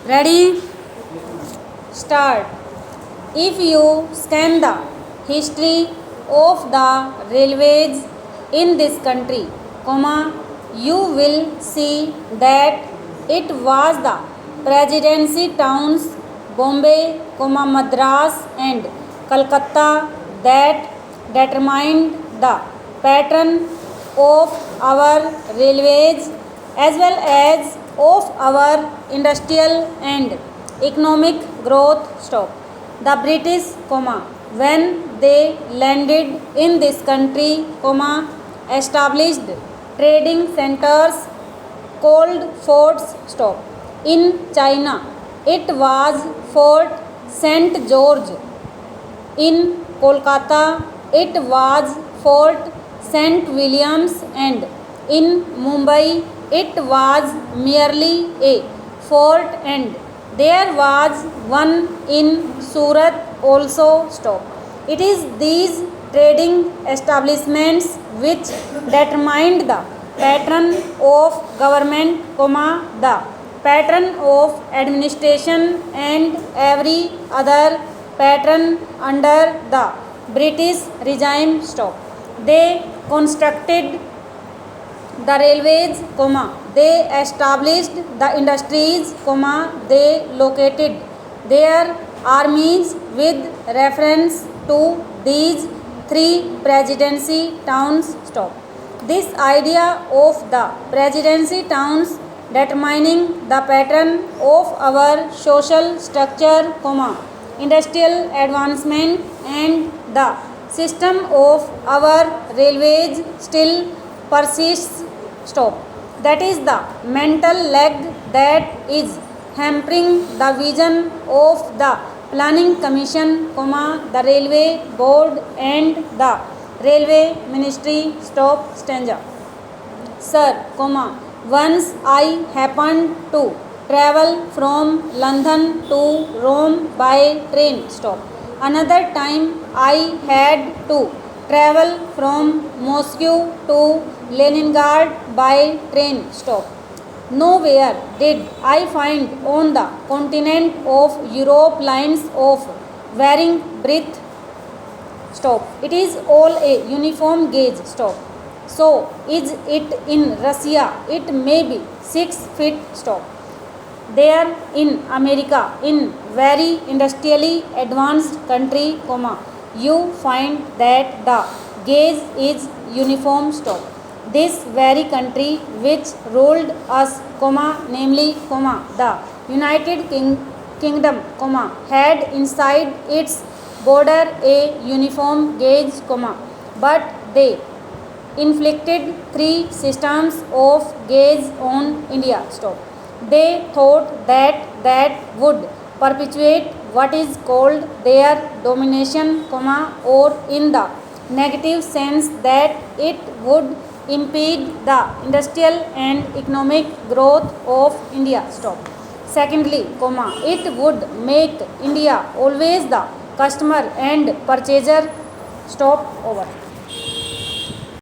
Ready? Start. If you scan the history of the railways in this country, you will see that it was the presidency towns Bombay, Madras and Calcutta that determined the pattern of our railways as well as of our industrial and economic growth. Stop. The British, when they landed in this country, established trading centers called forts. Stop. In China, it was Fort St. George. In Kolkata, it was Fort St. Williams, and in Mumbai, it was merely a fort, and there was one in Surat also. Stop. It is these trading establishments which determined the pattern of government, the pattern of administration and every other pattern under the British regime. Stop. They constructed the railways, they established the industries, they located their armies with reference to these three presidency towns. Stop. This idea of the presidency towns determining the pattern of our social structure, industrial advancement and the system of our railways still persists. Stop. That is the mental lag that is hampering the vision of the Planning Commission, the Railway Board and the Railway Ministry. Stop. Stanza. Sir, once I happened to travel from London to Rome by train. Stop. Another time I had to travel from Moscow to Leningrad by train. Stop. Nowhere did I find on the continent of Europe lines of varying breadth. Stop. It is all a uniform gauge. Stop. So is it in Russia? It may be 6 feet. Stop. There in America, in very industrially advanced country, you find that the gauge is uniform. Stop. This very country which ruled us, namely, the United Kingdom, had inside its border a uniform gauge, but they inflicted 3 systems of gauge on India. Stop. They thought that would perpetuate what is called their domination, or in the negative sense that it would impede the industrial and economic growth of India. Stop. Secondly, it would make India always the customer and purchaser. Stop. Over.